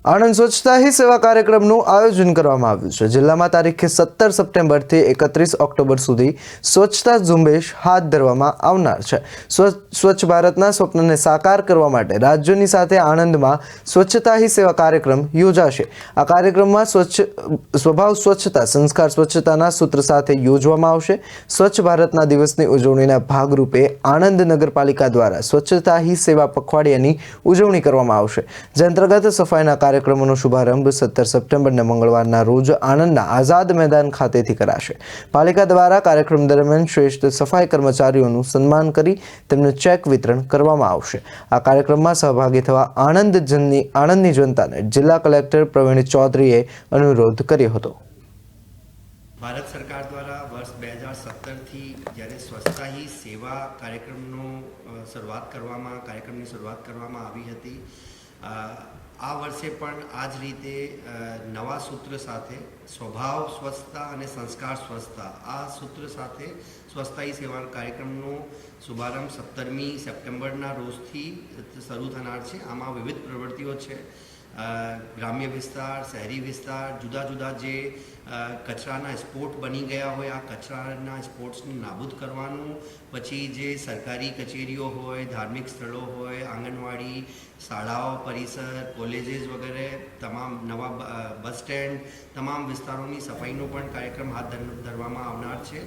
આણંદ સ્વચ્છતા હી સેવા કાર્યક્રમનું આયોજન કરવામાં આવ્યું છે। જિલ્લામાં તારીખ 17 સપ્ટેમ્બરથી 31 ઓક્ટોબર સુધી સ્વચ્છતા ઝુંબેશ હાથ ધરવામાં આવનાર છે। સ્વચ્છ ભારતના સ્વપ્નને સાકાર કરવા માટે રાજ્યોની સાથે આણંદમાં સ્વચ્છતા હી સેવા કાર્યક્રમ યોજાશે। આ કાર્યક્રમમાં સ્વભાવ સ્વચ્છતા સંસ્કાર સ્વચ્છતાના સૂત્ર સાથે યોજવામાં આવશે। સ્વચ્છ ભારતના દિવસની ઉજવણીના ભાગરૂપે આણંદ નગરપાલિકા દ્વારા સ્વચ્છતા હી સેવા પખવાડિયાની ઉજવણી કરવામાં આવશે। જે અંતર્ગત સફાઈના કાર્યક્રમોનો શુભારંભ 17 સપ્ટેમ્બરના મંગળવારના રોજ આણંદના આઝાદ મેદાન ખાતેથી કરાશે। પાલિકા દ્વારા કાર્યક્રમ દરમિયાન શ્રેષ્ઠ સફાઈ કર્મચારીઓનું સન્માન કરી તેમને ચેક વિતરણ કરવામાં આવશે। આ કાર્યક્રમમાં સહભાગી થવા આણંદની જનતાને જિલ્લા કલેક્ટર પ્રવીણ ચૌધરીએ અનુરોધ કર્યો હતો। ભારત સરકાર દ્વારા વર્ષ 2017થી જ્યારે સ્વચ્છતા હી સેવા કાર્યક્રમની શરૂઆત કરવામાં આવી હતી, આ વર્ષે પણ આ જ રીતે નવા સૂત્ર સાથે સ્વભાવ સ્વચ્છતા અને સંસ્કાર સ્વચ્છતા આ સૂત્ર સાથે સ્વચ્છતા હી સેવા કાર્યક્રમનો શુભારંભ 17મી સપ્ટેમ્બરના રોજથી શરૂ થનાર છે। આમાં વિવિધ પ્રવૃત્તિઓ છે। ગ્રામ્ય વિસ્તાર, શહેરી વિસ્તાર, જુદા જુદા જે કચરાના સ્પોટ બની ગયા હોય આ કચરાના સ્પોટ્સને નાબૂદ કરવાનું, પછી જે સરકારી કચેરીઓ હોય, ધાર્મિક સ્થળો હોય, આંગણવાડી, શાળાઓ, પરિસર, કોલેજીસ વગેરે તમામ નવા બસ સ્ટેન્ડ, તમામ વિસ્તારોની સફાઈનો પણ કાર્યક્રમ હાથ ધરવામાં આવનાર છે।